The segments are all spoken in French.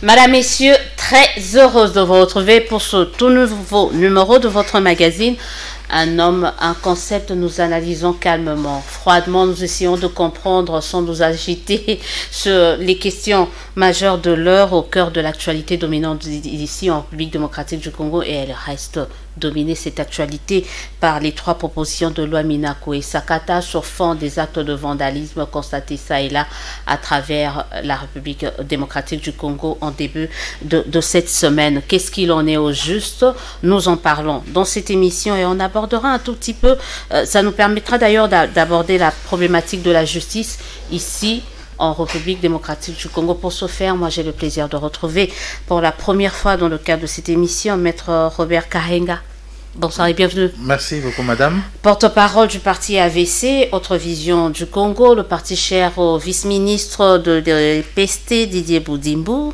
Madame, Messieurs, très heureuse de vous retrouver pour ce tout nouveau numéro de votre magazine. Un homme, un concept, nous analysons calmement, froidement, nous essayons de comprendre sans nous agiter sur les questions majeures de l'heure au cœur de l'actualité dominante ici en République démocratique du Congo, et elle reste dominée, cette actualité, par les 3 propositions de loi Minaku et Sakata sur fond des actes de vandalisme constatés ça et là à travers la République démocratique du Congo en début de cette semaine. Qu'est-ce qu'il en est au juste? Nous en parlons dans cette émission et on abordera un tout petit peu, ça nous permettra d'ailleurs d'aborder la problématique de la justice ici en République démocratique du Congo. Pour ce faire, moi j'ai le plaisir de retrouver pour la première fois dans le cadre de cette émission Maître Robert Kahenga. Bonsoir et bienvenue. Merci beaucoup madame. Porte-parole du parti AVC, Autre Vision du Congo, le parti cher au vice-ministre de l'EPST Didier Boudimbo,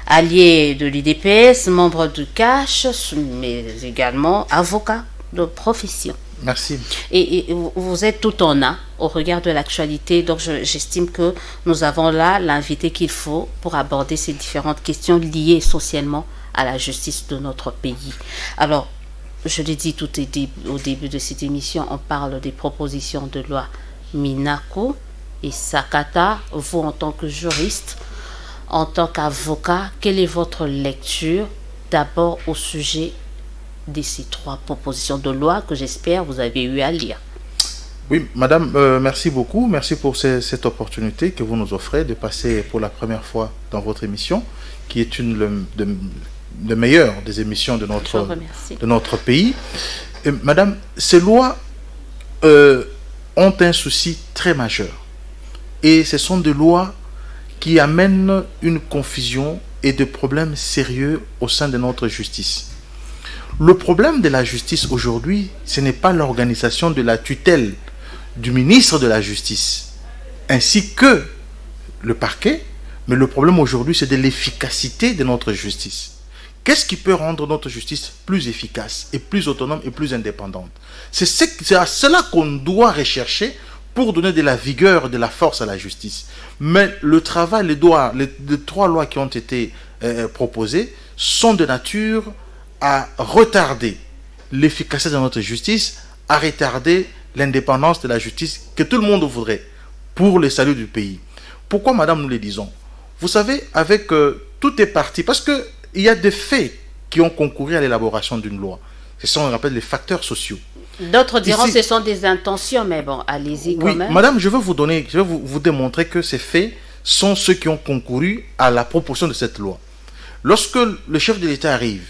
allié de l'UDPS, membre du CACH, mais également avocat de profession. Merci. Et vous êtes tout en un au regard de l'actualité, donc j'estime que nous avons là l'invité qu'il faut pour aborder ces différentes questions liées essentiellement à la justice de notre pays. Alors, je l'ai dit tout au début de cette émission, on parle des propositions de loi Minaku et Sakata. Vous, en tant que juriste, en tant qu'avocat, quelle est votre lecture d'abord au sujet de ces 3 propositions de loi que j'espère vous avez eu à lire? Oui, madame, merci beaucoup. Merci pour cette opportunité que vous nous offrez de passer pour la première fois dans votre émission, qui est une des meilleures des émissions de notre pays. Et, madame, ces lois ont un souci très majeur. Et ce sont des lois qui amènent une confusion et des problèmes sérieux au sein de notre justice. Le problème de la justice aujourd'hui, ce n'est pas l'organisation de la tutelle du ministre de la Justice, ainsi que le parquet, mais le problème aujourd'hui, c'est de l'efficacité de notre justice. Qu'est-ce qui peut rendre notre justice plus efficace et plus autonome et plus indépendante? C'est à cela qu'on doit rechercher pour donner de la vigueur, de la force à la justice. Mais le travail, les 3 lois qui ont été proposées sont de nature à retarder l'efficacité de notre justice, à retarder l'indépendance de la justice que tout le monde voudrait pour le salut du pays. Pourquoi, madame, nous le disons? Vous savez, avec tout est parti, parce qu'il y a des faits qui ont concouru à l'élaboration d'une loi. Ce sont, on appelle, les facteurs sociaux. D'autres diront que ce sont des intentions, mais bon, allez-y quand même. Madame, je vais vous démontrer que ces faits sont ceux qui ont concouru à la proposition de cette loi. Lorsque le chef de l'État arrive,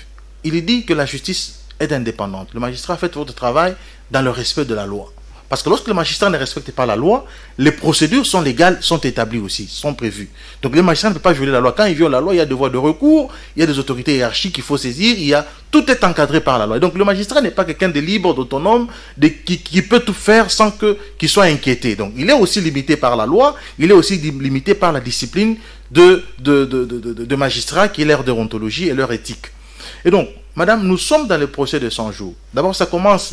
il dit que la justice est indépendante. Le magistrat fait votre travail dans le respect de la loi. Parce que lorsque le magistrat ne respecte pas la loi, les procédures sont légales, sont établies aussi, sont prévues. Donc le magistrat ne peut pas violer la loi. Quand il viole la loi, il y a des voies de recours, il y a des autorités hiérarchiques qu'il faut saisir, tout est encadré par la loi. Donc le magistrat n'est pas quelqu'un de libre, d'autonome, qui peut tout faire sans qu'il soit inquiété. Donc il est aussi limité par la loi, il est aussi limité par la discipline de magistrats qui est leur déontologie et leur éthique. Et donc, madame, nous sommes dans le procès de 100 jours. D'abord,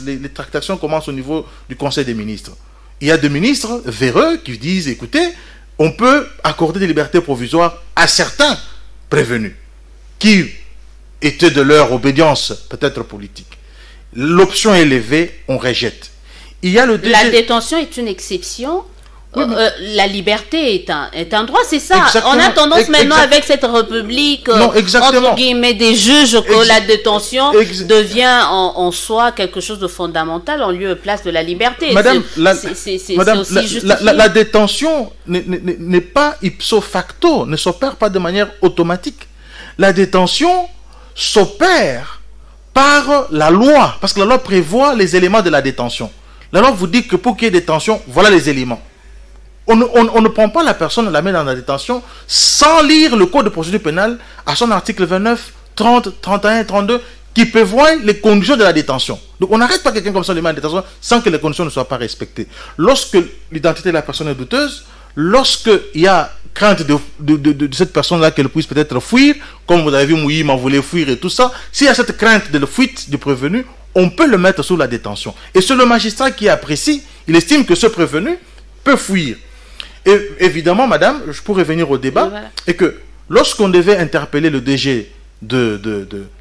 les tractations commencent au niveau du Conseil des ministres. Il y a des ministres véreux qui disent, écoutez, on peut accorder des libertés provisoires à certains prévenus qui étaient de leur obédience peut-être politique. L'option est levée, on rejette. La détention est une exception. La liberté est un droit, c'est ça. Exactement. On a tendance maintenant avec cette république, entre guillemets, des juges, que la détention devient en soi quelque chose de fondamental en lieu et place de la liberté. Madame, la la détention n'est pas ipso facto, ne s'opère pas de manière automatique. La détention s'opère par la loi, parce que la loi prévoit les éléments de la détention. La loi vous dit que pour qu'il y ait détention, voilà les éléments. On ne prend pas la personne, la met dans la détention sans lire le code de procédure pénale à son article 29, 30, 31, 32 qui prévoit les conditions de la détention. Donc on n'arrête pas quelqu'un comme ça de le mettre en détention sans que les conditions ne soient pas respectées. Lorsque l'identité de la personne est douteuse, lorsqu'il y a crainte de cette personne-là qu'elle puisse peut-être fuir, comme vous avez vu, Mouyima voulait fuir et tout ça, s'il y a cette crainte de la fuite du prévenu, on peut le mettre sous la détention. Et c'est le magistrat qui apprécie, il estime que ce prévenu peut fuir. Et évidemment, madame, je pourrais venir au débat, et que lorsqu'on devait interpeller le DG de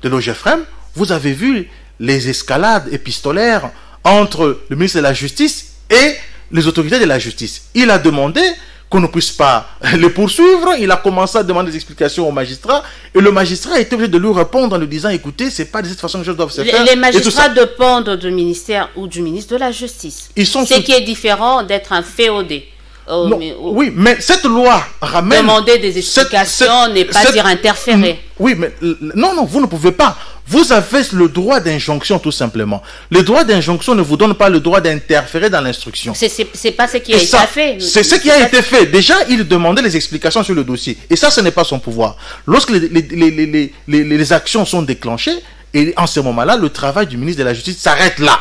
l'OGFREM, vous avez vu les escalades épistolaires entre le ministre de la Justice et les autorités de la justice. Il a demandé qu'on ne puisse pas les poursuivre, il a commencé à demander des explications au magistrat, et le magistrat a été obligé de lui répondre en lui disant, écoutez, c'est pas de cette façon que les choses doivent se faire. Les magistrats dépendent du ministère ou du ministre de la Justice. Ce qui est différent d'être un féodé. Oui, mais cette loi ramène... Demander des explications n'est pas dire interférer. Oui, mais non, vous ne pouvez pas. Vous avez le droit d'injonction, tout simplement. Le droit d'injonction ne vous donne pas le droit d'interférer dans l'instruction. C'est pas ce qui a été fait. C'est ce qui a été fait. Déjà, il demandait les explications sur le dossier. Et ça, ce n'est pas son pouvoir. Lorsque les actions sont déclenchées, et en ce moment-là, le travail du ministre de la Justice s'arrête là.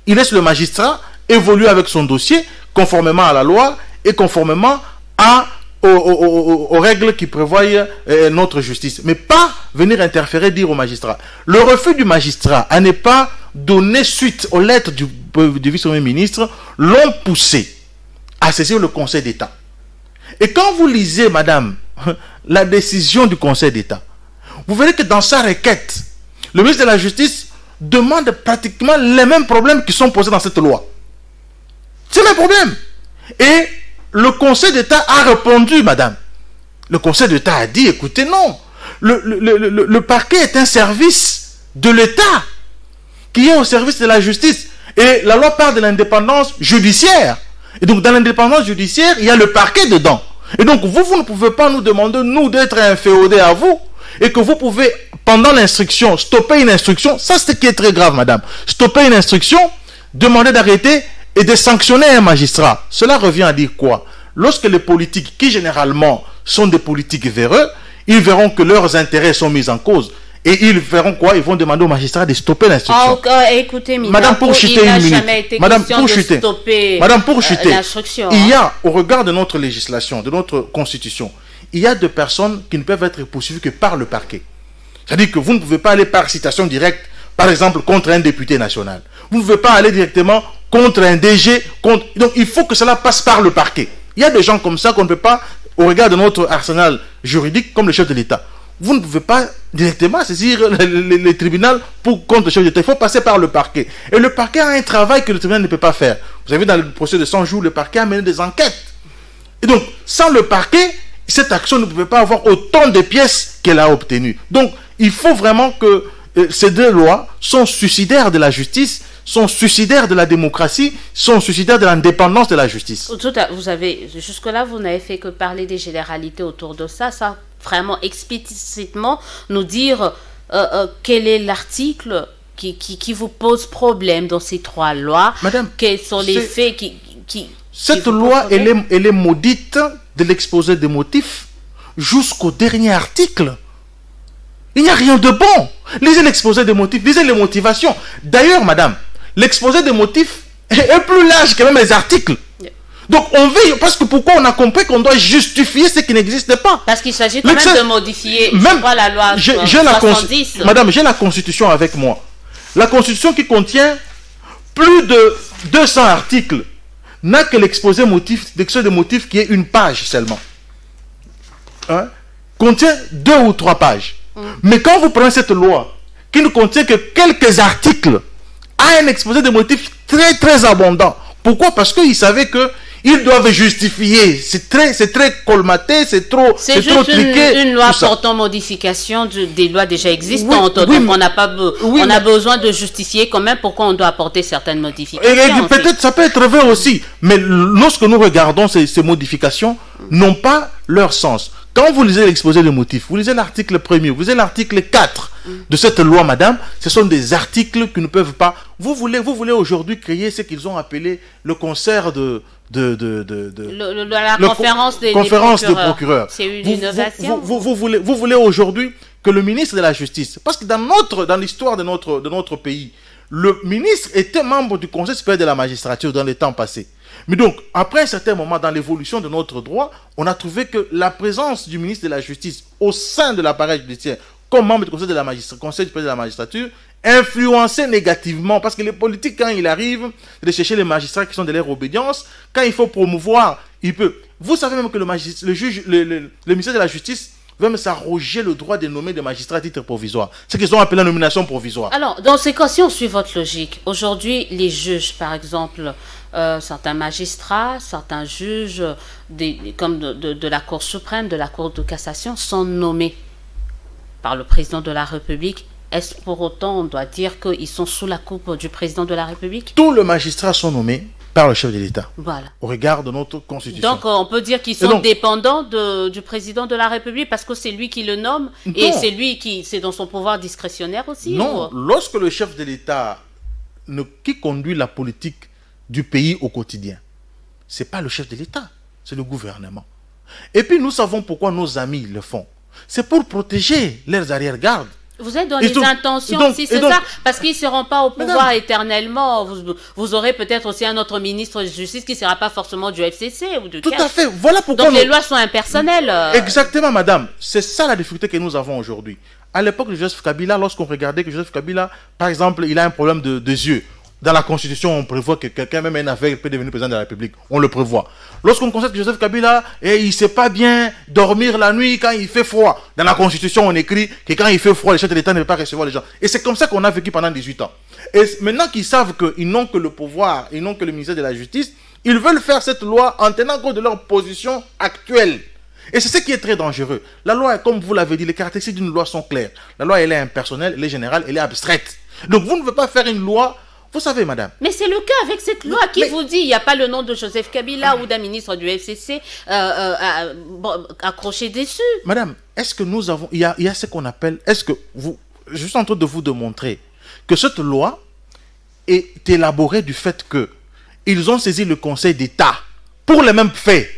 Il laisse le magistrat évoluer avec son dossier, conformément à la loi et conformément aux règles qui prévoient notre justice, mais pas venir interférer, dire au magistrat. Le refus du magistrat à ne pas donner suite aux lettres du vice-premier ministre l'ont poussé à saisir le Conseil d'État. Et quand vous lisez, madame, la décision du Conseil d'État, vous verrez que dans sa requête, le ministre de la Justice demande pratiquement les mêmes problèmes qui sont posés dans cette loi. C'est le même problème. Et le Conseil d'État a répondu, madame. Le Conseil d'État a dit, écoutez, non. Le parquet est un service de l'État qui est au service de la justice. Et la loi parle de l'indépendance judiciaire. Et donc, dans l'indépendance judiciaire, il y a le parquet dedans. Et donc, vous ne pouvez pas nous demander, nous, d'être inféodés à vous. Et que vous pouvez, pendant l'instruction, stopper une instruction. Ça, c'est ce qui est très grave, madame. Stopper une instruction, demander d'arrêter et de sanctionner un magistrat. Cela revient à dire quoi? Lorsque les politiques, qui généralement sont des politiques véreux, ils verront que leurs intérêts sont mis en cause. Et ils verront quoi? Ils vont demander au magistrat de stopper l'instruction. Écoutez, madame, pour chuter une minute. Madame, pour chuter. Madame, pour chuter. Il y a, au regard de notre législation, de notre constitution, il y a des personnes qui ne peuvent être poursuivies que par le parquet. C'est-à-dire que vous ne pouvez pas aller par citation directe, par exemple, contre un député national. Vous ne pouvez pas aller directement contre un DG. Donc, il faut que cela passe par le parquet. Il y a des gens comme ça qu'on ne peut pas, au regard de notre arsenal juridique, comme le chef de l'État. Vous ne pouvez pas directement saisir les tribunaux contre le chef de l'État. Il faut passer par le parquet. Et le parquet a un travail que le tribunal ne peut pas faire. Vous avez dans le procès de 100 jours, le parquet a mené des enquêtes. Et donc, sans le parquet, cette action ne pouvait pas avoir autant de pièces qu'elle a obtenues. Donc, il faut vraiment que ces deux lois sont suicidaires de la justice, sont suicidaires de la démocratie, sont suicidaires de l'indépendance de la justice. Jusque-là, vous n'avez fait que parler des généralités autour de ça, sans vraiment explicitement nous dire quel est l'article qui vous pose problème dans ces trois lois. Madame, quels sont les faits qui cette loi, elle est maudite de l'exposé des motifs jusqu'au dernier article. Il n'y a rien de bon. Lisez l'exposé des motifs, lisez les motivations. D'ailleurs, madame, l'exposé des motifs est plus large que même les articles. Donc, on veut, parce que pourquoi on a compris qu'on doit justifier ce qui n'existe pas. Parce qu'il s'agit quand même de modifier la loi 70. Madame, j'ai la Constitution avec moi. La Constitution qui contient plus de 200 articles n'a que l'exposé des motifs qui est une page seulement. Hein? Contient 2 ou 3 pages. Mais quand vous prenez cette loi, qui ne contient que quelques articles, a un exposé de motifs très très abondant. Pourquoi? Parce qu'ils savaient qu'ils doivent justifier. C'est très colmaté, c'est trop triqué. C'est une loi portant modification des lois déjà existantes. Oui, donc on a besoin de justifier quand même pourquoi on doit apporter certaines modifications. Et peut-être ça peut être vrai aussi. Mais lorsque nous regardons ces modifications, n'ont pas leur sens. Quand vous lisez l'exposé des motifs, vous lisez l'article 1er, vous lisez l'article 4 de cette loi, madame, ce sont des articles qui ne peuvent pas... Vous voulez aujourd'hui créer ce qu'ils ont appelé le concert la conférence des procureurs. C'est une innovation. Vous voulez aujourd'hui que le ministre de la Justice... Parce que dans l'histoire de notre pays, le ministre était membre du Conseil supérieur de la magistrature dans les temps passés. Mais donc, après un certain moment, dans l'évolution de notre droit, on a trouvé que la présence du ministre de la Justice au sein de l'appareil judiciaire, comme membre du Conseil supérieur de la magistrature, influençait négativement. Parce que les politiques, quand il arrive de chercher les magistrats qui sont de leur obédience, quand il faut promouvoir, il peut. Vous savez même que le ministère de la Justice veulent s'arroger le droit de nommer des magistrats à titre provisoire. C'est qu'ils ont appelé la nomination provisoire. Alors, dans ces cas, si on suit votre logique, aujourd'hui, les juges, par exemple, certains magistrats, certains juges, comme de la Cour suprême, de la Cour de cassation, sont nommés par le président de la République. Est-ce pour autant, on doit dire qu'ils sont sous la coupe du président de la République? Tous les magistrats sont nommés par le chef de l'État. Voilà. Au regard de notre constitution. Donc, on peut dire qu'ils sont dépendants du président de la République parce que c'est lui qui le nomme et c'est dans son pouvoir discrétionnaire aussi. Non, lorsque le chef de l'État qui conduit la politique du pays au quotidien, c'est pas le chef de l'État, c'est le gouvernement. Et puis nous savons pourquoi nos amis le font. C'est pour protéger leurs arrière-gardes. Vous êtes dans les intentions aussi, c'est ça? Parce qu'ils ne seront pas au pouvoir éternellement. Vous aurez peut-être aussi un autre ministre de justice qui ne sera pas forcément du FCC ou du Tout à fait. Voilà pourquoi. Donc les lois sont impersonnelles. Exactement, madame. C'est ça la difficulté que nous avons aujourd'hui. À l'époque de Joseph Kabila, lorsqu'on regardait que Joseph Kabila, par exemple, il a un problème de yeux. Dans la Constitution, on prévoit que quelqu'un, même un aveugle, peut devenir président de la République. On le prévoit. Lorsqu'on constate que Joseph Kabila, il ne sait pas bien dormir la nuit quand il fait froid. Dans la Constitution, on écrit que quand il fait froid, le chef de l'État ne peut pas recevoir les gens. Et c'est comme ça qu'on a vécu pendant 18 ans. Et maintenant qu'ils savent qu'ils n'ont que le pouvoir, ils n'ont que le ministère de la Justice, ils veulent faire cette loi en tenant compte de leur position actuelle. Et c'est ce qui est très dangereux. La loi, comme vous l'avez dit, les caractéristiques d'une loi sont claires. La loi, elle est impersonnelle, elle est générale, elle est abstraite. Donc vous ne pouvez pas faire une loi. Vous savez, madame. Mais c'est le cas avec cette loi qui vous dit il n'y a pas le nom de Joseph Kabila ou d'un ministre du FCC accroché dessus. Madame, est-ce que nous avons... Il y a ce qu'on appelle... Est-ce que vous... Je suis en train de vous démontrer que cette loi est élaborée du fait que ils ont saisi le Conseil d'État pour les mêmes faits.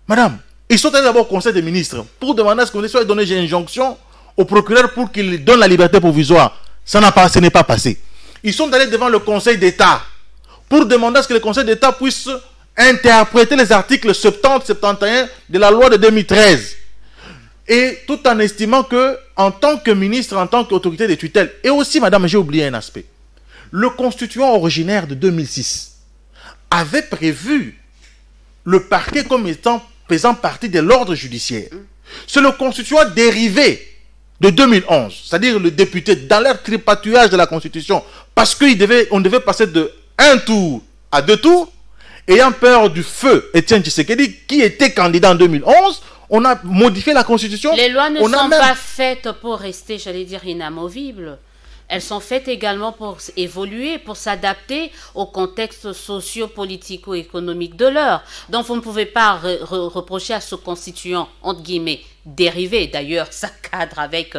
Madame, ils sont allés d'abord au Conseil des ministres pour demander à ce qu'on soit donné une injonction au procureur pour qu'il donne la liberté provisoire. Ce n'est pas passé. Ils sont allés devant le Conseil d'État pour demander à ce que le Conseil d'État puisse interpréter les articles 70-71 de la loi de 2013. Et tout en estimant que, en tant que ministre, en tant qu'autorité de tutelle, et aussi, madame, j'ai oublié un aspect. Le constituant originaire de 2006 avait prévu le parquet comme étant faisant partie de l'ordre judiciaire. C'est le constituant dérivé de 2011, c'est-à-dire le député, dans leur tripatouillage de la Constitution, parce qu'on devait passer de un tour à 2 tours, ayant peur du feu Étienne Tshisekedi, qui était candidat en 2011, on a modifié la Constitution. Les lois ne sont pas faites pour rester, j'allais dire, inamovibles. Elles sont faites également pour évoluer, pour s'adapter au contexte socio-politico-économique de l'heure. Donc vous ne pouvez pas reprocher à ce constituant, entre guillemets, dérivé. D'ailleurs, ça cadre avec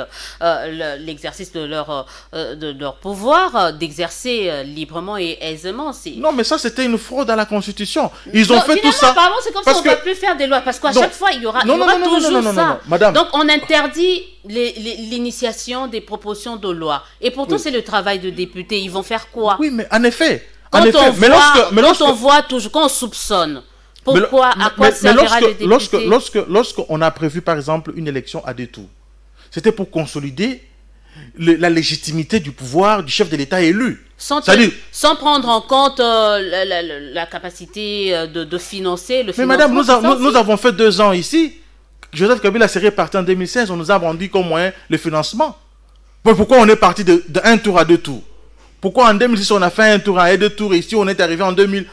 l'exercice de leur pouvoir, d'exercer librement et aisément. Non, mais ça, c'était une fraude à la Constitution. Ils ont fait tout ça. Apparemment, c'est comme ça qu'on ne va plus faire des lois. Parce qu'à chaque fois, il y aura toujours ça. Madame. Donc, on interdit l'initiation des propositions de loi. Et pourtant, c'est le travail de députés. Ils vont faire quoi? Oui, mais en effet. Quand on voit toujours, quand on soupçonne, pourquoi, à quoi servira le député? Lorsqu'on a prévu, par exemple, une élection à 2 tours, c'était pour consolider la légitimité du pouvoir du chef de l'État élu. Sans prendre en compte la capacité de financer le financement. Mais madame, nous avons fait 2 ans ici. Joseph Kabila serait parti en 2016, on nous a vendu comme moyen le financement. Pourquoi on est parti de 1 tour à 2 tours? Pourquoi en 2006 on a fait 1 tour et 2 tours et ici on est arrivé en 2011,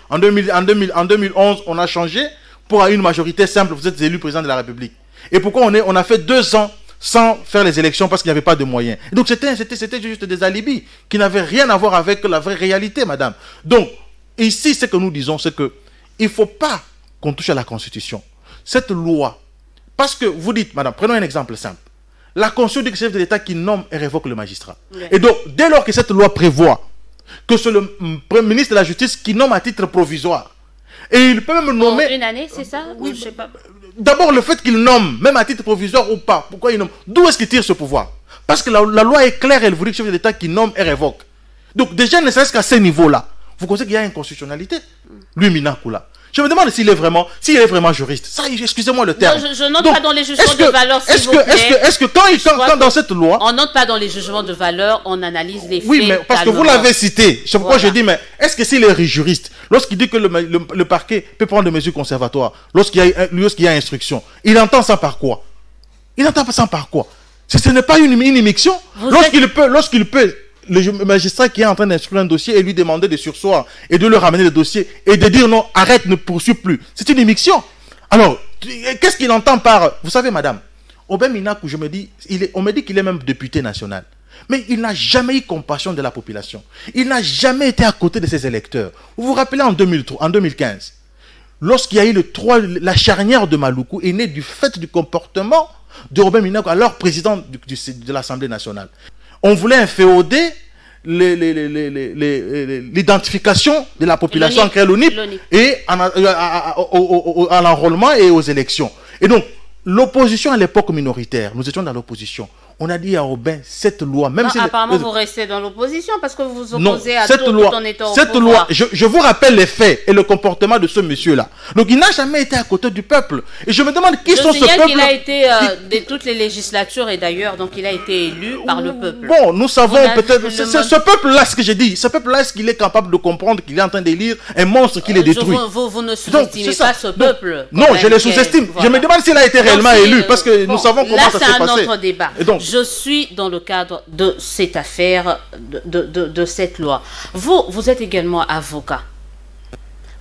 on a changé pour une majorité simple, vous êtes élu président de la République. Et pourquoi on a fait 2 ans sans faire les élections parce qu'il n'y avait pas de moyens? Et donc c'était juste des alibis qui n'avaient rien à voir avec la vraie réalité, madame. Donc ici ce que nous disons, c'est que il ne faut pas qu'on touche à la Constitution. Cette loi, parce que vous dites, madame, prenons un exemple simple. La Constitution dit que c'est le chef de l'État qui nomme et révoque le magistrat. Oui. Et donc, dès lors que cette loi prévoit que c'est le ministre de la Justice qui nomme à titre provisoire, et il peut même nommer... Pour 1 année, c'est ça? Oui, je sais pas. D'abord, le fait qu'il nomme, même à titre provisoire ou pas, pourquoi il nomme? D'où est-ce qu'il tire ce pouvoir? Parce que la loi est claire, elle vous dit que le chef de l'État qui nomme et révoque. Donc, déjà, ne serait-ce qu'à ce niveau-là, vous pensez qu'il y a une constitutionnalité? Lui, Minakoula. Je me demande s'il est vraiment juriste. Ça, excusez-moi le terme. Non, je note pas dans les jugements de valeur, s'il vous plaît. Est-ce que quand dans cette loi... On note pas dans les jugements de valeur, on analyse les faits. Oui, mais parce que vous l'avez cité. C'est pourquoi je dis, mais est-ce que s'il est juriste, lorsqu'il dit que le parquet peut prendre des mesures conservatoires, lorsqu'il y a instruction, il entend ça par quoi? Il entend ça par quoi? Ce n'est pas une immixtion. Lorsqu'il peut, le magistrat qui est en train d'instruire un dossier et lui demander de surseoir et de le ramener le dossier et de dire non, arrête, ne poursuis plus. C'est une immixtion. Alors, qu'est-ce qu'il entend par... Vous savez, madame, Aubin Minakou, on me dit qu'il est même député national. Mais il n'a jamais eu compassion de la population. Il n'a jamais été à côté de ses électeurs. Vous vous rappelez en 2015, lorsqu'il y a eu la charnière de Maluku est née du fait du comportement de Aubin Minakou, alors président de l'Assemblée nationale. On voulait inféoder l'identification de la population en créant l'ONIP et à l'enrôlement et aux élections. Et donc, l'opposition à l'époque minoritaire, nous étions dans l'opposition. On a dit à Aubin, cette loi, même si... Apparemment, vous restez dans l'opposition parce que vous vous opposez à tout en étant au pouvoir. Cette loi, je vous rappelle les faits et le comportement de ce monsieur-là. Donc, il n'a jamais été à côté du peuple. Et je me demande qui sont ce peuple... qu'il a été de toutes les législatures et d'ailleurs, donc il a été élu par le peuple. Bon, nous savons peut-être... Ce peuple-là, ce que j'ai dit, ce peuple-là, est-ce qu'il est capable de comprendre qu'il est en train d'élire un monstre qui les détruit? Vous ne sous-estimez pas ce peuple. Non, je le sous-estime. Je me demande s'il a été réellement élu parce que nous savons comment ça s'est passé. Là, c'est un autre débat. Je suis dans le cadre de cette affaire, de cette loi. Vous êtes également avocat.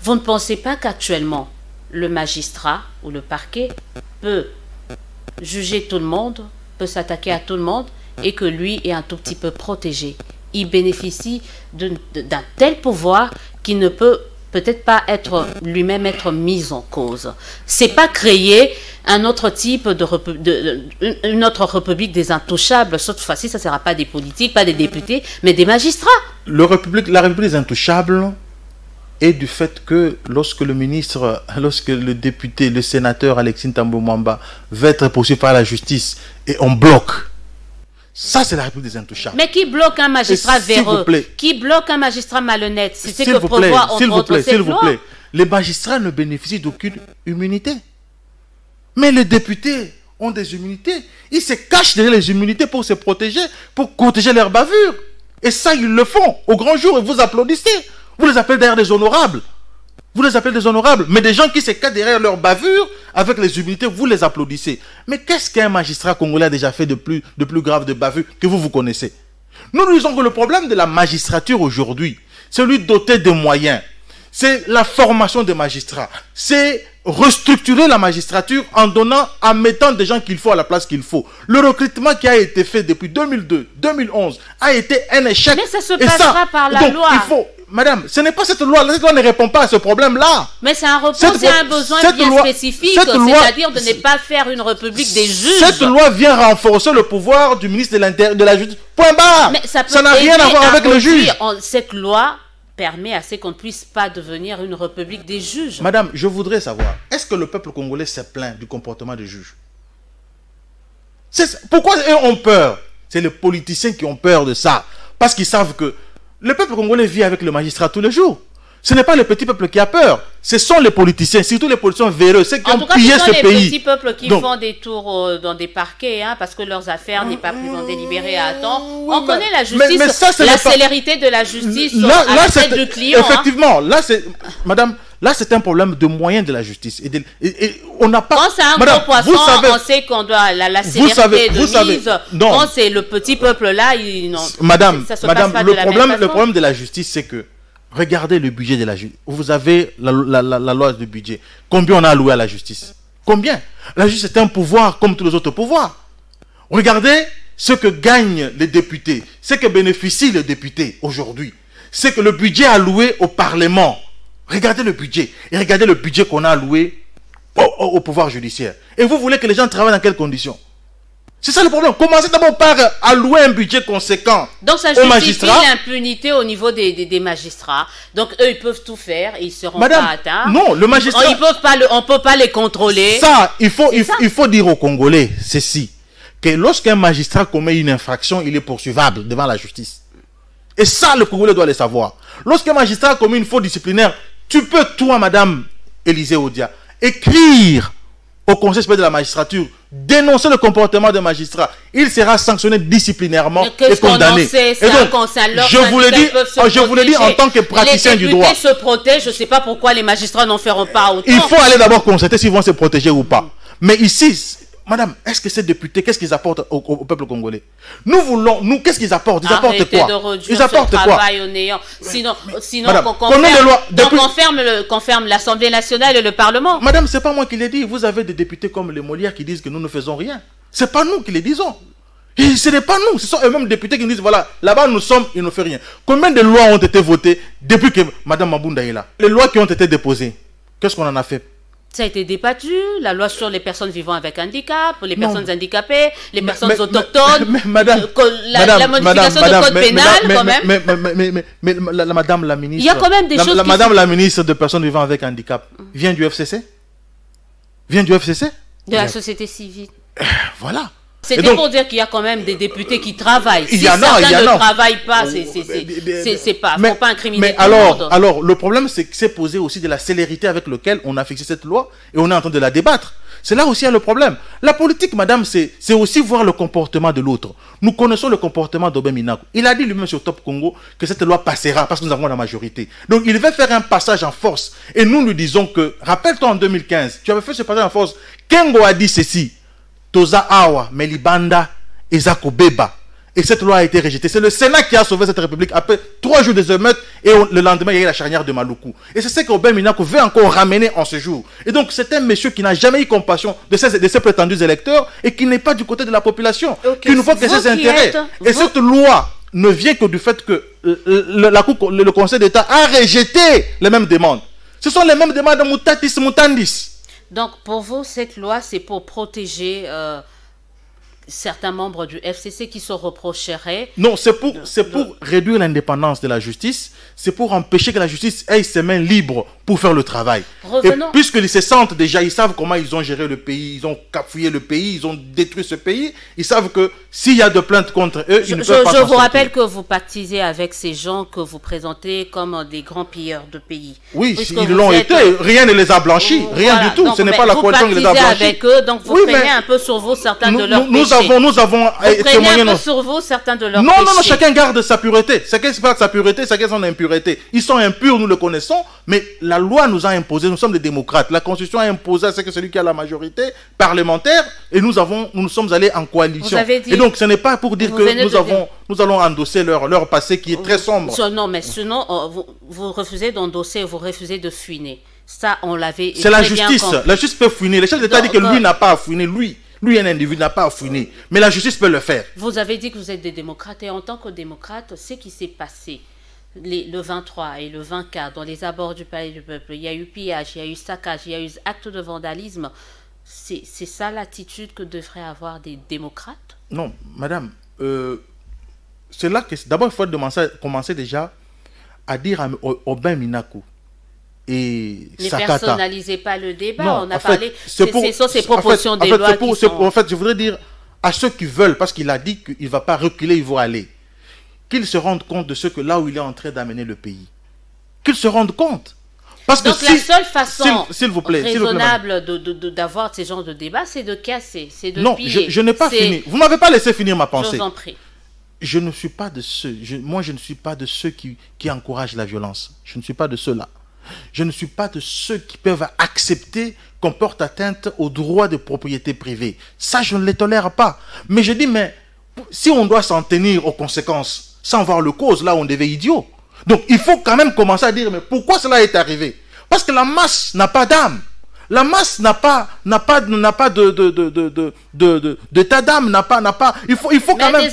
Vous ne pensez pas qu'actuellement, le magistrat ou le parquet peut juger tout le monde, peut s'attaquer à tout le monde et que lui est un tout petit peu protégé? Il bénéficie d'un tel pouvoir qu'il ne peut peut-être pas lui-même être mis en cause. C'est pas créer un autre type une autre république des intouchables. Cette fois-ci, ça ne sera pas des politiques, pas des députés, mais des magistrats. La république des intouchables est du fait que lorsque le député, le sénateur Alexis Ntambo Mwamba veut être poursuivi par la justice et on bloque. Ça, c'est la République des intouchables. Mais qui bloque un magistrat véreux? Qui bloque un magistrat malhonnête? C'est ce que prévoit s'il vous plaît. Les magistrats ne bénéficient d'aucune immunité. Mais les députés ont des immunités. Ils se cachent derrière les immunités pour se protéger, pour protéger leurs bavures. Et ça, ils le font au grand jour et vous applaudissez. Vous les appelez derrière des honorables. Vous les appelez des honorables. Mais des gens qui se cachent derrière leurs bavures, avec les immunités, vous les applaudissez. Mais qu'est-ce qu'un magistrat congolais a déjà fait de plus grave de bavure que vous connaissez? Nous disons que le problème de la magistrature aujourd'hui, c'est lui doter de moyens. C'est la formation des magistrats. C'est restructurer la magistrature en mettant des gens qu'il faut à la place qu'il faut. Le recrutement qui a été fait depuis 2002, 2011 a été un échec. Mais ça se passera par la loi. Madame, ce n'est pas cette loi. Cette loi ne répond pas à ce problème-là. Mais c'est un besoin bien spécifique, c'est-à-dire de ne pas faire une république des juges. Cette loi vient renforcer le pouvoir du ministre de la Justice. Point barre. Mais ça n'a rien à voir avec le juge. Cette loi permet à ce qu'on ne puisse pas devenir une république des juges. Madame, je voudrais savoir, est-ce que le peuple congolais s'est plaint du comportement des juges? Pourquoi eux ont peur? C'est les politiciens qui ont peur de ça. Parce qu'ils savent que le peuple congolais vit avec le magistrat tous les jours. Ce n'est pas le petit peuple qui a peur. Ce sont les politiciens, surtout les politiciens véreux, ceux qui ont pillé ce pays. Ce sont les petits peuples qui font des tours dans des parquets, parce que leurs affaires n'est pas prises en délibéré à temps. On connaît la justice, la célérité de la justice à la tête du client. Effectivement, là c'est, madame, là c'est un problème de moyens de la justice. Et on n'a pas... Quand c'est un gros poisson, on sait qu'on doit la célérité de mise. Quand c'est le petit peuple là, madame, le problème de la justice, c'est que regardez le budget de la justice. Vous avez la loi du budget. Combien on a alloué à la justice? Combien? La justice est un pouvoir comme tous les autres pouvoirs. Regardez ce que gagnent les députés, ce que bénéficient les députés aujourd'hui. C'est que le budget alloué au Parlement. Regardez le budget. Et regardez le budget qu'on a alloué au pouvoir judiciaire. Et vous voulez que les gens travaillent dans quelles conditions? C'est ça le problème. Commencez d'abord par allouer un budget conséquent. Donc ça justifie l'impunité au niveau des magistrats. Donc eux, ils peuvent tout faire et ils ne seront pas atteints. Non, le magistrat... On ne peut pas les contrôler. Ça, il faut dire aux Congolais ceci, que lorsqu'un magistrat commet une infraction, il est poursuivable devant la justice. Et ça, le Congolais doit le savoir. Lorsqu'un magistrat commet une faute disciplinaire, tu peux, toi, madame Élisée Odia, écrire au Conseil supérieur de la magistrature, dénoncer le comportement des magistrats. Il sera sanctionné disciplinairement et condamné. Et donc, je vous le dis en tant que praticien du droit. Les députés se protègent, je ne sais pas pourquoi les magistrats n'en feront pas autant. Il faut aller d'abord constater s'ils vont se protéger ou pas. Mais ici, Madame, est-ce que ces députés, qu'est-ce qu'ils apportent au peuple congolais? Nous voulons, nous, qu'est-ce qu'ils apportent? Ils apportent quoi? Ils apportent quoi? Sinon, Madame, qu'on ferme l'Assemblée nationale et le Parlement. Madame, c'est pas moi qui l'ai dit. Vous avez des députés comme les Molières qui disent que nous ne faisons rien. C'est pas nous qui les disons. Et ce n'est pas nous. Ce sont eux-mêmes députés qui nous disent, voilà, là-bas nous sommes, ils ne font rien. Combien de lois ont été votées depuis que Madame Mabunda est là? Les lois qui ont été déposées, qu'est-ce qu'on en a fait? Ça a été débattu, la loi sur les personnes vivant avec handicap, les personnes handicapées, les personnes autochtones, la modification du code pénal quand même. Mais Madame la ministre, il y a quand même des choses Madame la ministre de personnes vivant avec handicap vient du FCC? Vient du FCC? De la société civile. Voilà. C'était pour dire qu'il y a quand même des députés qui travaillent. Si certains ne travaillent pas, c'est pas, faut pas incriminer tout le monde. Alors, le problème, c'est que c'est posé aussi de la célérité avec laquelle on a fixé cette loi et on est en train de la débattre. C'est là aussi il y a le problème. La politique, madame, c'est aussi voir le comportement de l'autre. Nous connaissons le comportement d'Aubin Minaku. Il a dit lui-même sur Top Congo que cette loi passera parce que nous avons la majorité. Donc, il va faire un passage en force. Et nous lui disons que, rappelle-toi en 2015, tu avais fait ce passage en force. Kengo a dit ceci. Toza Awa, Melibanda, Ezako Beba. Et cette loi a été rejetée. C'est le Sénat qui a sauvé cette république après 3 jours des émeutes et le lendemain, il y a eu la charnière de Maluku. Et c'est ce qu'Aubin Minaku veut encore ramener en ce jour. Et donc, c'est un monsieur qui n'a jamais eu compassion de ses prétendus électeurs et qui n'est pas du côté de la population, qui ne voit que ses intérêts. Et cette loi ne vient que du fait que le Conseil d'État a rejeté les mêmes demandes. Ce sont les mêmes demandes de Mutatis Mutandis. Donc, pour vous, cette loi, c'est pour protéger certains membres du FCC qui se reprocheraient... Non, c'est pour réduire l'indépendance de la justice. C'est pour empêcher que la justice ait ses mains libres pour faire le travail. Revenons. Et puisqu'ils se sentent déjà, ils savent comment ils ont géré le pays, ils ont cafouillé le pays, ils ont détruit ce pays. Ils savent que s'il y a de plaintes contre eux, ils ne peuvent pas... Je vous rappelle que vous pactisez avec ces gens que vous présentez comme des grands pilleurs de pays. Oui, ils l'ont été. Rien ne les a blanchis. Rien du tout. Donc, ce n'est pas la coalition qui les a blanchis. Avec eux, donc vous prenez un peu sur vous certains de leurs péchés. Nous avons témoigné un peu sur vous certains de leurs péchés. Non, chacun garde sa pureté. Chacun garde sa pureté, chacun son impureté. Ils sont impurs, nous le connaissons, mais la loi nous a imposé, nous sommes des démocrates. La Constitution a imposé à ce que celui qui a la majorité parlementaire, et nous sommes allés en coalition. Et donc, ce n'est pas pour dire que nous allons endosser leur passé qui est très sombre. Non, mais sinon, vous refusez d'endosser, vous refusez de fuiner. Ça, on l'avait... C'est la justice. La justice peut fuiner. Le chef d'État dit que lui n'a pas à fuiner. Lui, un individu, n'a pas à fouiner. Mais la justice peut le faire. Vous avez dit que vous êtes des démocrates. Et en tant que démocrate, ce qui s'est passé le 23 et le 24 dans les abords du Palais du Peuple, il y a eu pillage, il y a eu saccage, il y a eu acte de vandalisme. C'est ça l'attitude que devraient avoir des démocrates? Non, madame. C'est là que... D'abord, il faut commencer déjà à dire à Aubin Minaku et ne Sakata. Personnalisez pas le débat. Non, on a parlé... C'est sur ces propositions des lois qui sont... En fait, je voudrais dire à ceux qui veulent, parce qu'il a dit qu'il ne va pas reculer, il va aller, qu'ils se rendent compte de ce que là où il est en train d'amener le pays. Qu'ils se rendent compte. Parce donc que la seule façon raisonnable d'avoir ces genres de débats, c'est de casser, c'est de piller. Non, je n'ai pas fini. Vous ne m'avez pas laissé finir ma pensée. Je vous en prie. Je ne suis pas de ceux... Moi, je ne suis pas de ceux qui encouragent la violence. Je ne suis pas de ceux-là. Je ne suis pas de ceux qui peuvent accepter qu'on porte atteinte aux droits de propriété privée. Ça, je ne les tolère pas. Mais je dis, mais si on doit s'en tenir aux conséquences, sans voir le cause, là, on devait idiot. Donc, il faut quand même commencer à dire, mais pourquoi cela est arrivé? Parce que la masse n'a pas d'âme. La masse n'a pas d'état d'âme, n'a pas. Il faut quand même.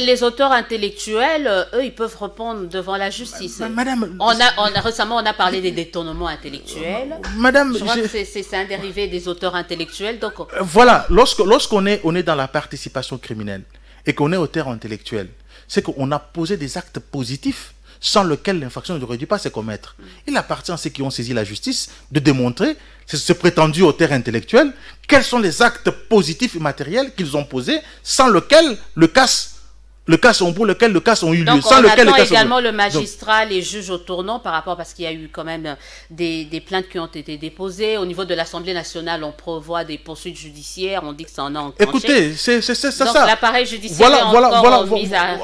Les auteurs intellectuels, eux, ils peuvent répondre devant la justice. Madame, récemment, on a parlé des détournements intellectuels. Madame, je crois que c'est un dérivé des auteurs intellectuels. Donc, voilà, lorsqu'on est dans la participation criminelle et qu'on est auteur intellectuel, c'est qu'on a posé des actes positifs sans lequel l'infraction n'aurait dû pas se commettre. Il appartient à ceux qui ont saisi la justice de démontrer, ce prétendu auteur intellectuel, quels sont les actes positifs et matériels qu'ils ont posés, sans lequel pour lequel le cas ont eu lieu. Donc sans on lequel attend également le magistrat, les juges au tournant par rapport, parce qu'il y a eu quand même des plaintes qui ont été déposées. Au niveau de l'Assemblée nationale, on prévoit des poursuites judiciaires, on dit que ça en a enclenché. Écoutez, c'est ça. Donc l'appareil judiciaire est encore mis à...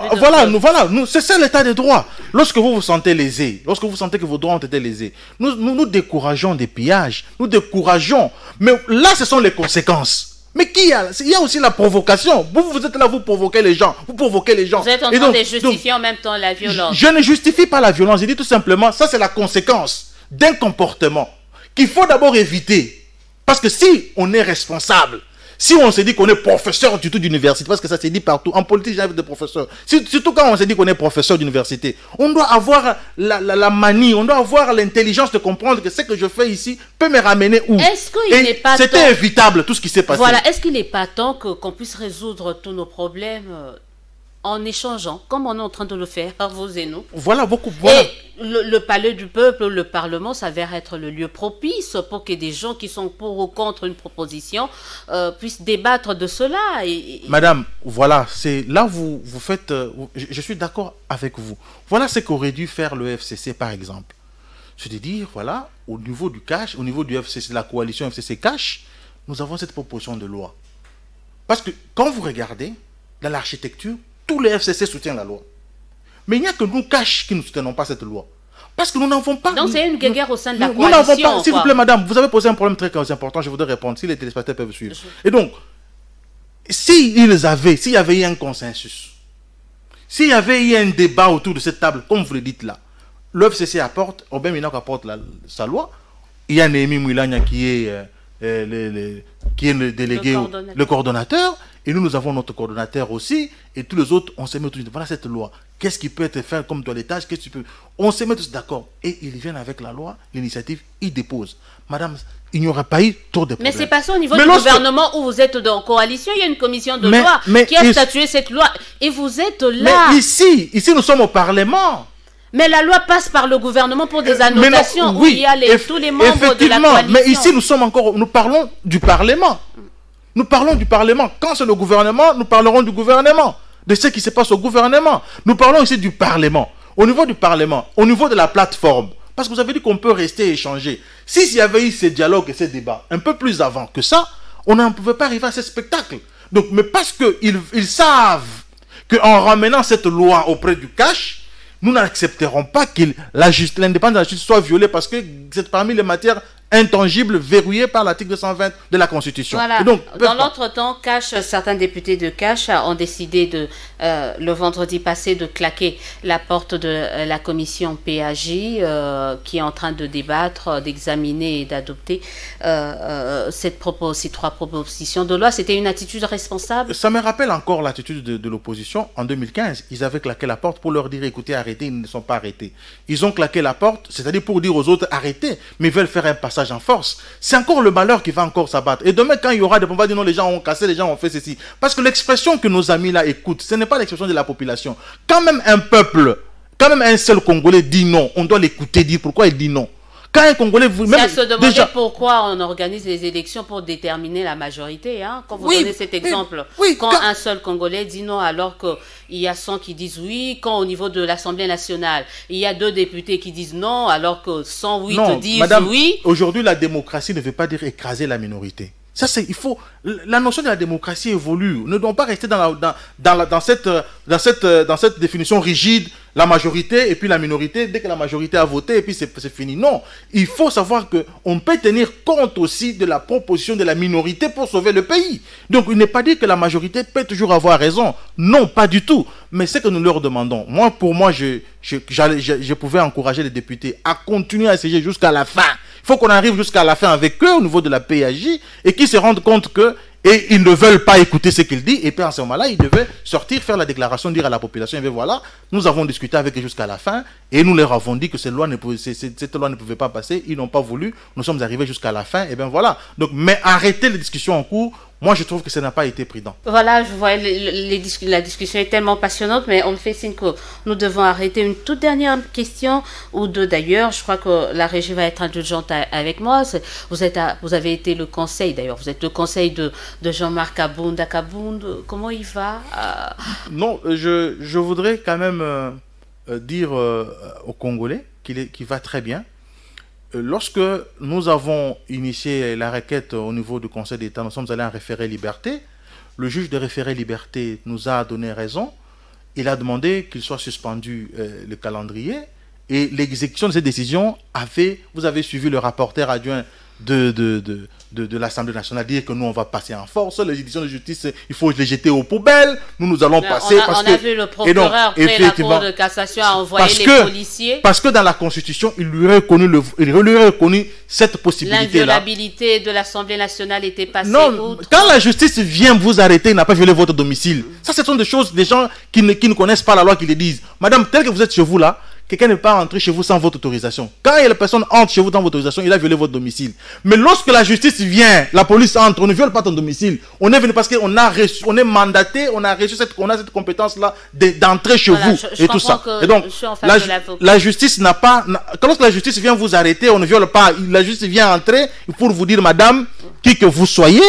C'est ça l'état des droits. Lorsque vous vous sentez lésé, lorsque vous sentez que vos droits ont été lésés, nous décourageons des pillages, nous décourageons. Mais là, ce sont les conséquences. Mais il y a aussi la provocation. Vous êtes là, vous provoquez les gens. Vous provoquez les gens. Vous êtes en train de justifier en même temps la violence. Je ne justifie pas la violence. Je dis tout simplement, ça c'est la conséquence d'un comportement qu'il faut d'abord éviter. Parce que si on est responsable, si on se dit qu'on est professeur du tout d'université, parce que ça s'est dit partout, en politique, j'ai des professeurs. Surtout quand on se dit qu'on est professeur d'université, on doit avoir la manie, on doit avoir l'intelligence de comprendre que ce que je fais ici peut me ramener où. Est-ce qu'il n'est pas C'était temps... évitable, tout ce qui s'est passé. Voilà, est-ce qu'il n'est pas temps qu'on puisse résoudre tous nos problèmes en échangeant, comme on est en train de le faire, vous et nous. Voilà, beaucoup. Voilà. Et le palais du peuple, le Parlement, s'avère être le lieu propice pour que des gens qui sont pour ou contre une proposition puissent débattre de cela. Madame, voilà, c'est là vous faites... je suis d'accord avec vous. Voilà ce qu'aurait dû faire le FCC, par exemple. C'est de dire, voilà, au niveau du cash, au niveau du FCC, la coalition FCC cash, nous avons cette proposition de loi. Parce que quand vous regardez, dans l'architecture, tous les FCC soutiennent la loi. Mais il n'y a que nous, cash, qui ne soutenons pas cette loi. Parce que nous n'avons pas... Donc c'est une guerre au sein de la coalition. Nous n'avons pas... S'il vous plaît, madame, vous avez posé un problème très important, je voudrais répondre, si les téléspectateurs peuvent suivre. Et donc, s'il y avait eu un consensus, s'il y avait eu un débat autour de cette table, comme vous le dites là, le FCC apporte, Aubin Minac apporte sa loi, il y a Néhémie Mouilagna qui est le délégué, le coordonnateur, et nous avons notre coordonnateur aussi, et tous les autres, on se met tous, voilà cette loi, qu'est-ce qui peut être fait comme toilettage, qu'est-ce qui peut... On se met tous d'accord, et ils viennent avec la loi, l'initiative, ils déposent. Madame, il n'y aurait pas eu trop de problèmes. Mais c'est pas ça au niveau du gouvernement où vous êtes en coalition, il y a une commission de loi qui a statué cette loi, et vous êtes là. Mais ici nous sommes au Parlement. Mais la loi passe par le gouvernement pour des annotations où il y a tous les membres de la coalition. Mais ici, nous parlons du Parlement. Nous parlons du Parlement. Quand c'est le gouvernement, nous parlerons du gouvernement, de ce qui se passe au gouvernement. Nous parlons ici du Parlement. Au niveau du Parlement, au niveau de la plateforme, parce que vous avez dit qu'on peut rester et échanger. S'il y avait eu ces dialogues et ces débats un peu plus avant que ça, on n'en pouvait pas arriver à ce spectacle. Donc, mais parce qu'ils savent qu'en ramenant cette loi auprès du cash, nous n'accepterons pas que l'indépendance de la justice soit violée parce que c'est parmi les matières intangibles verrouillées par l'article 220 de la Constitution. Voilà. Donc, dans l'entretemps, certains députés de Cash ont décidé le vendredi passé de claquer la porte de la commission PAJ qui est en train de débattre, d'examiner et d'adopter ces trois propositions de loi. C'était une attitude responsable? Ça me rappelle encore l'attitude de l'opposition en 2015. Ils avaient claqué la porte pour leur dire écoutez, arrêtez, ils ne sont pas arrêtés. Ils ont claqué la porte, c'est-à-dire pour dire aux autres arrêtez, mais ils veulent faire un passage en force. C'est encore le malheur qui va encore s'abattre. Et demain, quand il y aura des... On va dire non, les gens ont cassé, les gens ont fait ceci. Parce que l'expression que nos amis là écoutent, ce n'est pas l'expression de la population. Quand même un peuple, quand même un seul Congolais dit non, on doit l'écouter dire pourquoi il dit non. Quand un Congolais... C'est à se demander pourquoi on organise les élections pour déterminer la majorité. Hein? Quand vous donnez cet exemple, quand un seul Congolais dit non alors qu'il y a 100 qui disent oui, quand au niveau de l'Assemblée nationale, il y a 2 députés qui disent non alors que 108 disent madame, oui. Aujourd'hui, la démocratie ne veut pas dire écraser la minorité. Ça, il faut... La notion de la démocratie évolue. Ne doit pas rester dans cette définition rigide, la majorité et puis la minorité, dès que la majorité a voté et puis c'est fini. Non, il faut savoir qu'on peut tenir compte aussi de la proposition de la minorité pour sauver le pays. Donc, il n'est pas dit que la majorité peut toujours avoir raison. Non, pas du tout. Mais c'est que nous leur demandons. Pour moi, je pouvais encourager les députés à continuer à siéger jusqu'à la fin. Il faut qu'on arrive jusqu'à la fin avec eux au niveau de la PAJ et qu'ils se rendent compte que ils ne veulent pas écouter ce qu'il dit et puis en ce moment-là, ils devaient sortir, faire la déclaration, dire à la population, et bien voilà, nous avons discuté avec eux jusqu'à la fin et nous leur avons dit que cette loi ne pouvait pas passer, ils n'ont pas voulu, nous sommes arrivés jusqu'à la fin et bien voilà. Donc, mais arrêter les discussions en cours, moi, je trouve que ça n'a pas été prudent. Voilà, je vois la discussion est tellement passionnante, mais on me fait signe que nous devons arrêter. Une toute dernière question, ou deux d'ailleurs. Je crois que la régie va être indulgente avec moi. Vous avez été le conseil, d'ailleurs, vous êtes le conseil de Jean-Marc Abound. Comment il va? Non, je voudrais quand même dire aux Congolais qu'il va très bien. Lorsque nous avons initié la requête au niveau du Conseil d'État, nous sommes allés en référé liberté. Le juge de référé liberté nous a donné raison. Il a demandé qu'il soit suspendu le calendrier. Et l'exécution de cette décision vous avez suivi le rapporteur adjoint de l'Assemblée nationale, dire que nous on va passer en force, les décisions de justice, il faut les jeter aux poubelles, nous allons passer. On a vu le procureur après la Cour de cassation a envoyé les policiers. Parce que dans la Constitution, il lui aurait reconnu cette possibilité-là. L'inviolabilité de l'Assemblée nationale était passée. Non, quand la justice vient vous arrêter, il n'a pas violé votre domicile. Ça, ce sont des choses, des gens qui ne connaissent pas la loi qui les disent. Madame, tel que vous êtes chez vous là, quelqu'un ne peut pas entrer chez vous sans votre autorisation. Quand la personne entre chez vous sans votre autorisation, il a violé votre domicile. Mais lorsque la justice vient, la police entre, on ne viole pas ton domicile. On est venu parce qu'on est mandaté, on a cette compétence-là d'entrer chez vous et tout ça. Et donc, la justice n'a pas, lorsque la justice vient vous arrêter, on ne viole pas. La justice vient entrer pour vous dire, madame, qui que vous soyez,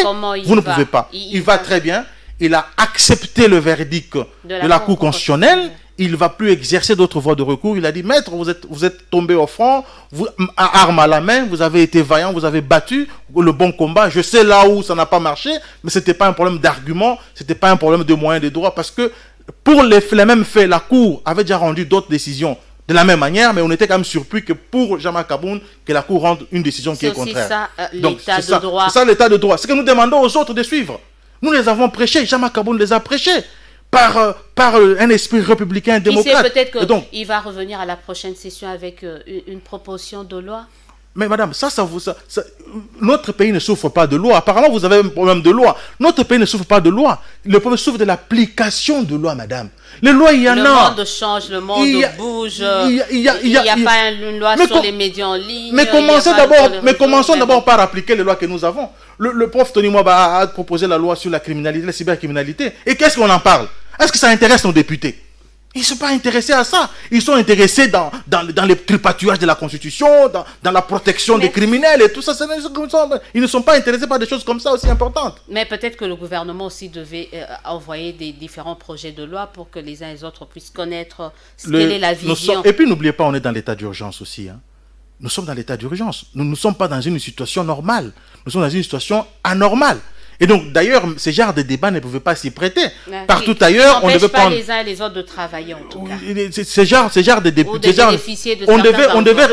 vous ne pouvez pas. Il va très bien. Il a accepté le verdict de la Cour constitutionnelle. Il ne va plus exercer d'autres voies de recours. Il a dit, maître, vous êtes tombé au front, arme à la main, vous avez été vaillant, vous avez battu le bon combat. Je sais là où ça n'a pas marché, mais ce n'était pas un problème d'argument, ce n'était pas un problème de moyens de droit, parce que pour les mêmes faits, la Cour avait déjà rendu d'autres décisions de la même manière, mais on était quand même surpris que pour Jama Kaboun, que la Cour rende une décision qui est contraire. C'est ça, l'état de droit. C'est ça l'état de droit. C'est ce que nous demandons aux autres de suivre. Nous les avons prêchés, Jama Kaboun les a prêchés. Par un esprit républicain démocrate. Peut-être qu'il va revenir à la prochaine session avec une proposition de loi. Mais madame, notre pays ne souffre pas de loi. Apparemment, vous avez un problème de loi. Notre pays ne souffre pas de loi. Le problème souffre de l'application de loi, madame. Les lois, il y en a. Le monde change, le monde bouge. Il n'y a pas une loi sur les médias en ligne. Mais commençons d'abord par appliquer les lois que nous avons. Le prof Tony Mwaba a proposé la loi sur la criminalité, la cybercriminalité. Et qu'est-ce qu'on en parle? Est-ce que ça intéresse nos députés? Ils ne sont pas intéressés à ça. Ils sont intéressés dans les tripatouillages de la Constitution, dans la protection des criminels et tout ça. Ils ne sont pas intéressés par des choses comme ça aussi importantes. Mais peut-être que le gouvernement aussi devait envoyer des différents projets de loi pour que les uns et les autres puissent connaître quelle est la vision. Et puis n'oubliez pas, on est dans l'état d'urgence aussi. Nous sommes dans l'état d'urgence. Nous ne sommes pas dans une situation normale. Nous sommes dans une situation anormale. Et donc, d'ailleurs, ce genre de débat ne pouvait pas s'y prêter. Partout ailleurs, on devait prendre... pas les uns et les autres de travailler, en tout cas. Ce genre de députés...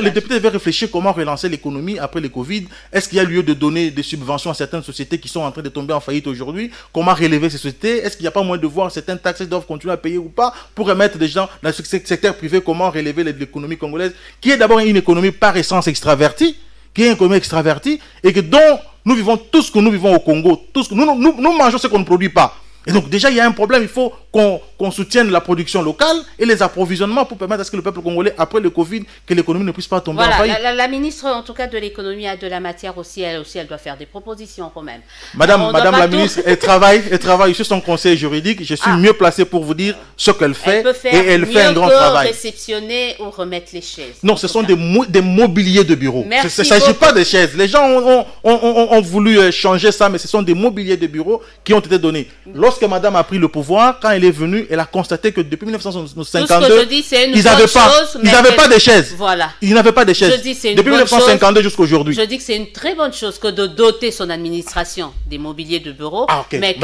Les députés devaient réfléchir comment relancer l'économie après le Covid. Est-ce qu'il y a lieu de donner des subventions à certaines sociétés qui sont en train de tomber en faillite aujourd'hui? Comment relever ces sociétés? Est-ce qu'il n'y a pas moyen de voir certaines taxes qui doivent continuer à payer ou pas pour remettre des gens dans ce secteur privé? Comment relever l'économie congolaise, qui est d'abord une économie par essence extravertie, qui est une économie extravertie, et que dont nous vivons tout ce que nous vivons au Congo, nous mangeons ce qu'on ne produit pas. Et donc déjà il y a un problème, il faut qu'on soutienne la production locale et les approvisionnements pour permettre à ce que le peuple congolais, après le Covid, que l'économie ne puisse pas tomber en faillite. La ministre, en tout cas de l'économie, a de la matière aussi, elle doit faire des propositions quand même. Madame la ministre, elle travaille sur son conseil juridique, je suis mieux placé pour vous dire ce qu'elle fait, et elle fait un grand travail. Réceptionner ou remettre les chaises. Non, ce sont des mobiliers de bureau. Il ne s'agit pas de chaises. Les gens ont voulu changer ça, mais ce sont des mobiliers de bureau qui ont été donnés. Lorsque madame a pris le pouvoir, quand elle est venue, elle a constaté que depuis 1952, ils n'avaient pas de chaises. Voilà. Ils n'avaient pas de chaises. Depuis 1952 jusqu'à aujourd'hui. Je dis que c'est une très bonne chose que de doter son administration des mobiliers de bureau, mais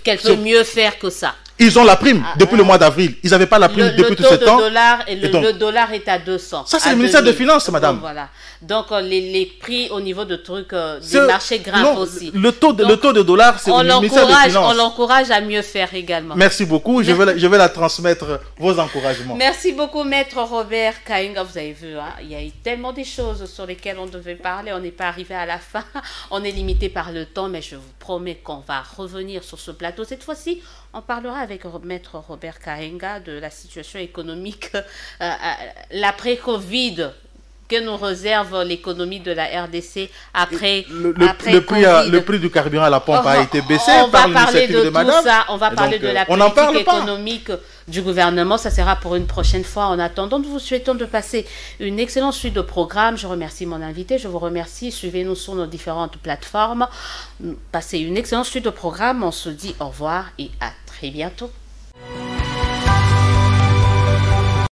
qu'elle peut mieux faire que ça. Ils ont la prime depuis le mois d'avril. Ils n'avaient pas la prime depuis tout ce temps. Le dollar est à 200. Ça, c'est le ministère des Finances, madame. Voilà. Donc, les prix au niveau de trucs, des marchés grimpent aussi. Le taux de dollar, c'est le ministère des Finances. On l'encourage à mieux faire également. Merci beaucoup. Je vais la transmettre vos encouragements. Merci beaucoup, maître Robert Kainga. Vous avez vu, il y a eu tellement de choses sur lesquelles on devait parler. On n'est pas arrivé à la fin. On est limité par le temps, mais je vous promets qu'on va revenir sur ce plateau. Cette fois-ci, on parlera avec maître Robert Kainga de la situation économique, l'après-Covid, que nous réserve l'économie de la RDC après le prix du carburant à la pompe a été baissé par l'initiative de madame. On va parler de la politique économique du gouvernement. Ça sera pour une prochaine fois. En attendant, nous vous souhaitons de passer une excellente suite de programmes. Je remercie mon invité. Je vous remercie. Suivez-nous sur nos différentes plateformes. Passez une excellente suite de programmes. On se dit au revoir et à très bientôt.